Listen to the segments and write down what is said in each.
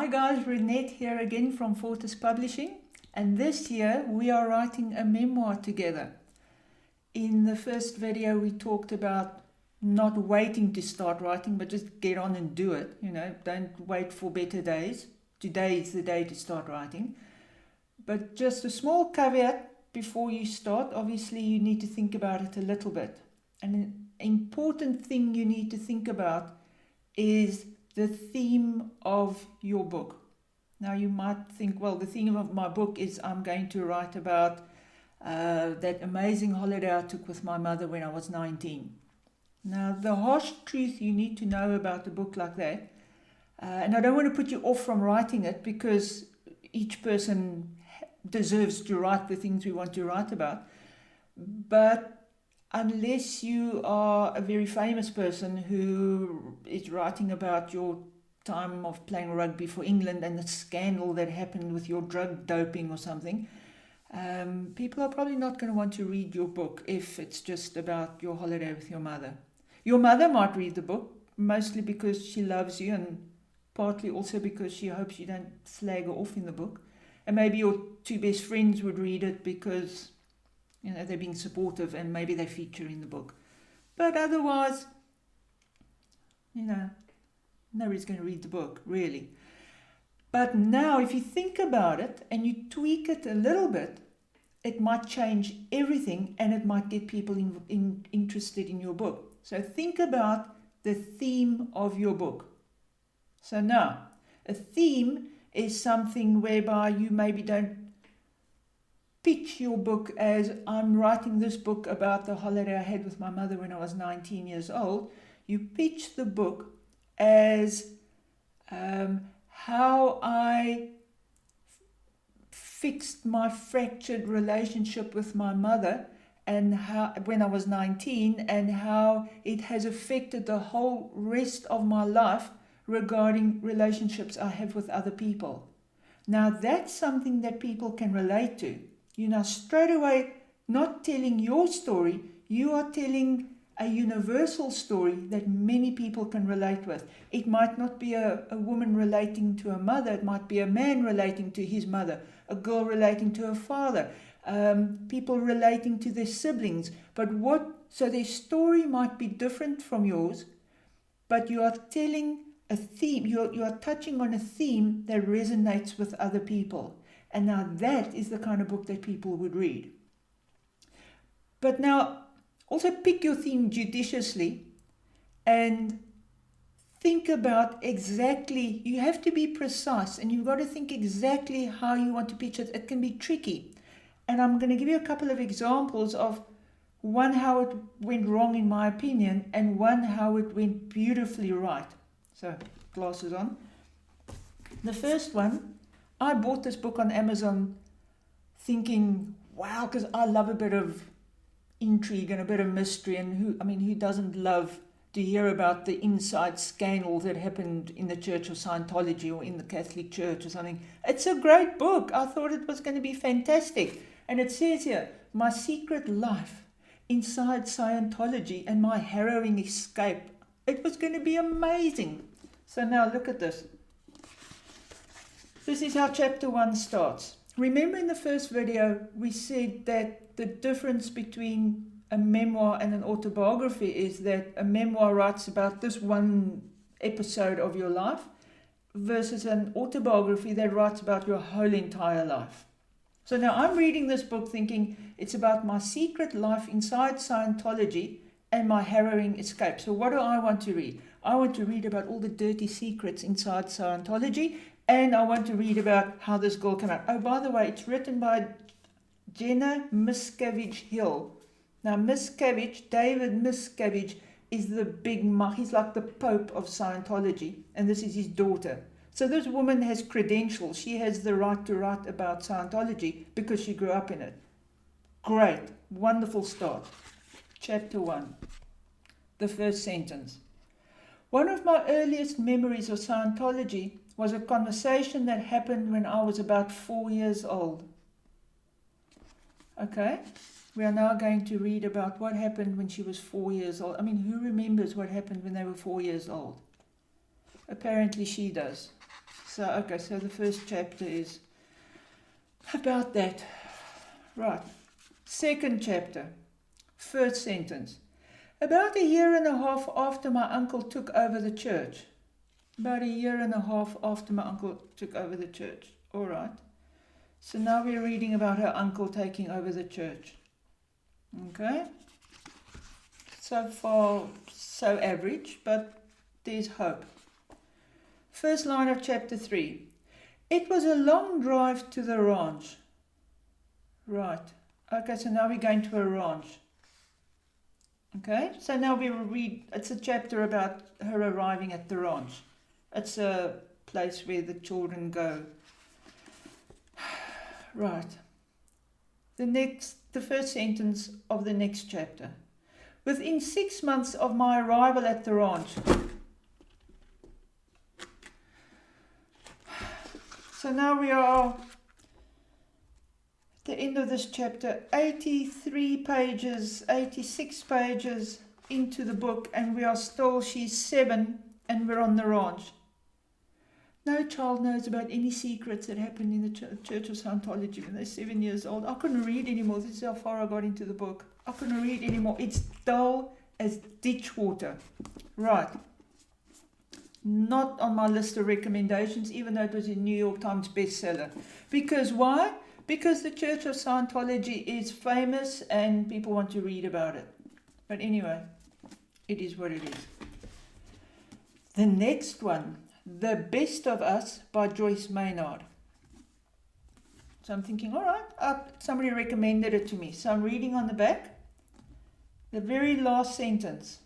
Hi guys, Renette here again from Fortis Publishing, and this year we are writing a memoir together. In the first video we talked about not waiting to start writing, but just get on and do it. Don't wait for better days. Today is the day to start writing. But just a small caveat before you start, obviously you need to think about it a little bit. And an important thing you need to think about is the theme of your book. Now you might think, well, the theme of my book is I'm going to write about that amazing holiday I took with my mother when I was 19. Now the harsh truth you need to know about a book like that, and I don't want to put you off from writing it because each person deserves to write the things we want to write about, but unless you are a very famous person who is writing about your time of playing rugby for England and the scandal that happened with your drug doping or something, people are probably not going to want to read your book if it's just about your holiday with your mother. Your mother might read the book, mostly because she loves you and partly also because she hopes you don't slag her off in the book. And maybe your two best friends would read it because they're being supportive and maybe they feature in the book. But otherwise, nobody's going to read the book, really. But now, if you think about it and you tweak it a little bit, it might change everything and it might get people interested in your book. So think about the theme of your book. So now, a theme is something whereby you maybe don't pitch your book as I'm writing this book about the holiday I had with my mother when I was 19 years old. You pitch the book as how I fixed my fractured relationship with my mother and how when I was 19 and how it has affected the whole rest of my life regarding relationships I have with other people. Now that's something that people can relate to. Straight away, not telling your story, you are telling a universal story that many people can relate with. It might not be a woman relating to a mother, it might be a man relating to his mother, a girl relating to her father, people relating to their siblings. So their story might be different from yours, but you are telling a theme, you are touching on a theme that resonates with other people. And now that is the kind of book that people would read. But now, also pick your theme judiciously and think about exactly, you have to be precise and you've got to think exactly how you want to pitch it. It can be tricky. And I'm going to give you a couple of examples of one, how it went wrong in my opinion, and one, how it went beautifully right. So, glasses on. The first one, I bought this book on Amazon thinking, wow, because I love a bit of intrigue and a bit of mystery, and who doesn't love to hear about the inside scandal that happened in the Church of Scientology or in the Catholic Church or something. It's a great book. I thought it was going to be fantastic. And it says here, my secret life inside Scientology and my harrowing escape. It was going to be amazing. So now look at this. This is how chapter 1 starts. Remember in the first video, we said that the difference between a memoir and an autobiography is that a memoir writes about this one episode of your life versus an autobiography that writes about your whole entire life. So now I'm reading this book thinking it's about my secret life inside Scientology and my harrowing escape. So what do I want to read? I want to read about all the dirty secrets inside Scientology, and I want to read about how this girl came out. Oh, by the way, it's written by Jenna Miscavige Hill. Now, David Miscavige, is the big mug. He's like the Pope of Scientology, and this is his daughter. So this woman has credentials. She has the right to write about Scientology because she grew up in it. Great. Wonderful start. Chapter 1. The first sentence. One of my earliest memories of Scientology was a conversation that happened when I was about 4 years old. Okay, we are now going to read about what happened when she was 4 years old. Who remembers what happened when they were 4 years old? Apparently she does. So the first chapter is about that. Right. Second chapter. First sentence. About a year and a half after my uncle took over the church. About a year and a half after my uncle took over the church. All right. So now we're reading about her uncle taking over the church. Okay. So far, so average, but there's hope. First line of chapter 3. It was a long drive to the ranch. Right. Okay, so now we're going to a ranch. Okay, so now we will read, it's a chapter about her arriving at the ranch. It's a place where the children go. Right. The first sentence of the next chapter. Within 6 months of my arrival at the ranch. So now we are at the end of this chapter, 86 pages into the book, and we are still, she's 7 and we're on the ranch. No child knows about any secrets that happened in the Church of Scientology when they're 7 years old. I couldn't read anymore. This is how far I got into the book. I couldn't read anymore. It's dull as ditch water. Right. Not on my list of recommendations, even though it was a New York Times bestseller. Because why? Because the Church of Scientology is famous and people want to read about it. But anyway, it is what it is. The next one, The Best of Us by Joyce Maynard. So I'm thinking, all right, somebody recommended it to me. So I'm reading on the back, the very last sentence.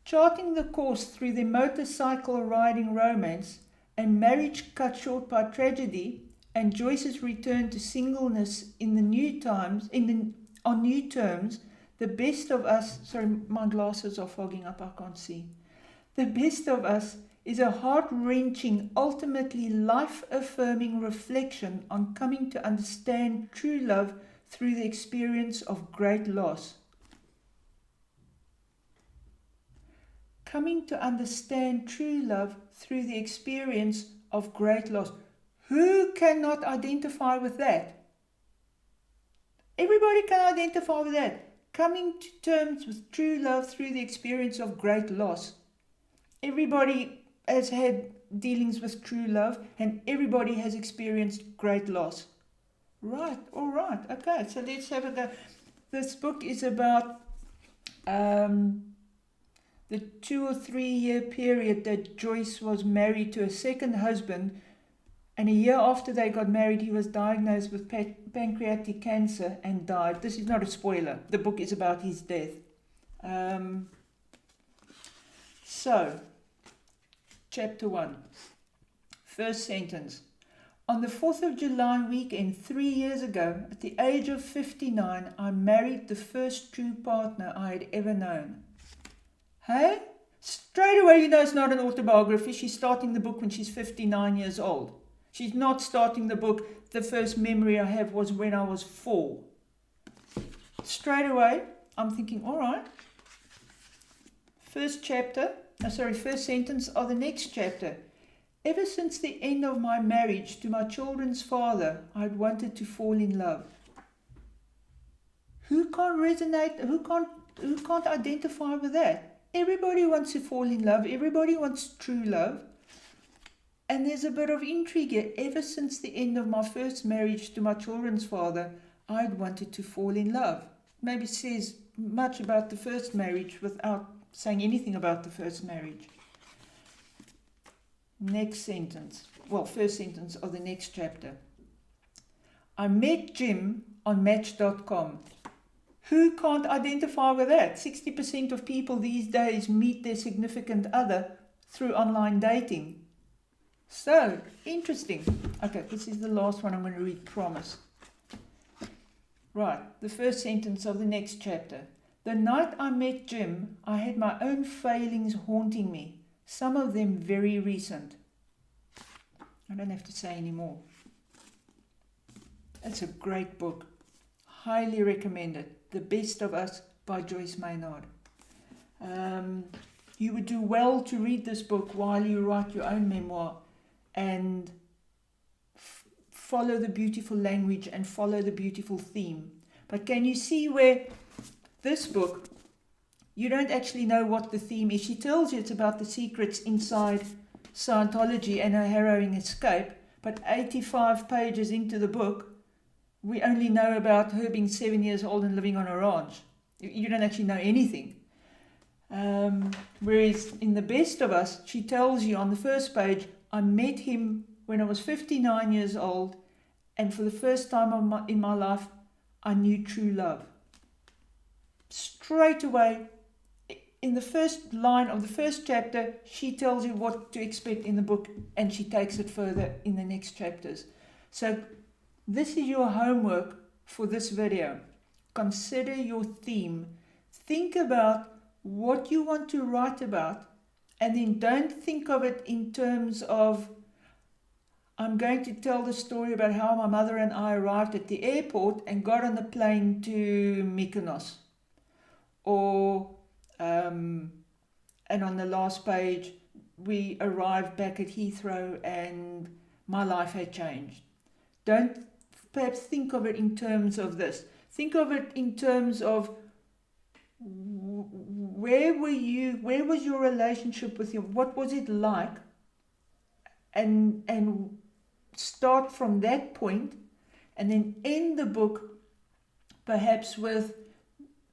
Charting the course through the motorcycle riding romance and marriage cut short by tragedy and Joyce's return to singleness in the new times, on new terms, The Best of Us, sorry, my glasses are fogging up, I can't see. The Best of Us is a heart-wrenching, ultimately life-affirming reflection on coming to understand true love through the experience of great loss. Coming to understand true love through the experience of great loss. Who cannot identify with that? Everybody can identify with that. Coming to terms with true love through the experience of great loss. Everybody has had dealings with true love and everybody has experienced great loss. Right, all right, okay, so let's have a go. This book is about the 2 or 3 year period that Joyce was married to a second husband, and a year after they got married, he was diagnosed with pancreatic cancer and died. This is not a spoiler. The book is about his death. So, chapter 1, first sentence. On the 4th of July weekend 3 years ago, at the age of 59, I married the first true partner I had ever known. Hey? Straight away you know it's not an autobiography. She's starting the book when she's 59 years old. She's not starting the book, the first memory I have was when I was 4. Straight away, I'm thinking, all right. First sentence of the next chapter. Ever since the end of my marriage to my children's father, I'd wanted to fall in love. Who can't resonate? Who can't identify with that? Everybody wants to fall in love. Everybody wants true love. And there's a bit of intrigue here. Ever since the end of my first marriage to my children's father, I'd wanted to fall in love. Maybe says much about the first marriage without saying anything about the first marriage. Next sentence. Well, first sentence of the next chapter. I met Jim on Match.com. Who can't identify with that? 60% of people these days meet their significant other through online dating. So, interesting. Okay, this is the last one I'm going to read, promise. Right, the first sentence of the next chapter. The night I met Jim, I had my own failings haunting me, some of them very recent. I don't have to say any more. It's a great book. Highly recommended. The Best of Us by Joyce Maynard. You would do well to read this book while you write your own memoir and follow the beautiful language and follow the beautiful theme. But can you see where this book, you don't actually know what the theme is. She tells you it's about the secrets inside Scientology and her harrowing escape, but 85 pages into the book, we only know about her being 7 years old and living on a ranch. You don't actually know anything. Whereas in The Best of Us, she tells you on the first page, I met him when I was 59 years old, and for the first time in my life, I knew true love. Straight away, in the first line of the first chapter, she tells you what to expect in the book, and she takes it further in the next chapters. So this is your homework for this video. Consider your theme. Think about what you want to write about, and then don't think of it in terms of, I'm going to tell the story about how my mother and I arrived at the airport and got on the plane to Mykonos. Or, and on the last page, we arrived back at Heathrow and my life had changed. Don't perhaps think of it in terms of this. Think of it in terms of where was your relationship with him? What was it like? And start from that point, and then end the book perhaps with,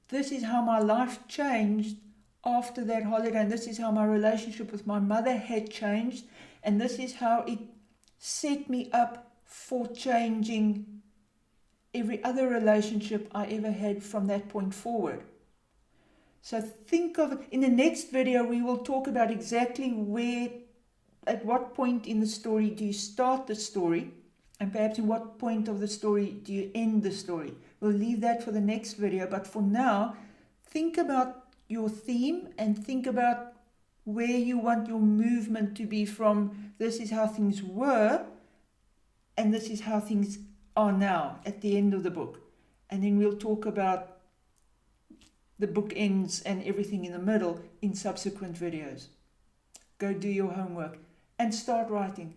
this is how my life changed after that holiday, and this is how my relationship with my mother had changed, and this is how it set me up for changing every other relationship I ever had from that point forward. So think of it. In the next video, we will talk about exactly where, at what point in the story do you start the story, and perhaps in what point of the story do you end the story. We'll leave that for the next video, but for now, think about your theme and think about where you want your movement to be from. This is how things were, and this is how things are now at the end of the book. And then we'll talk about the book ends and everything in the middle in subsequent videos. Go do your homework and start writing.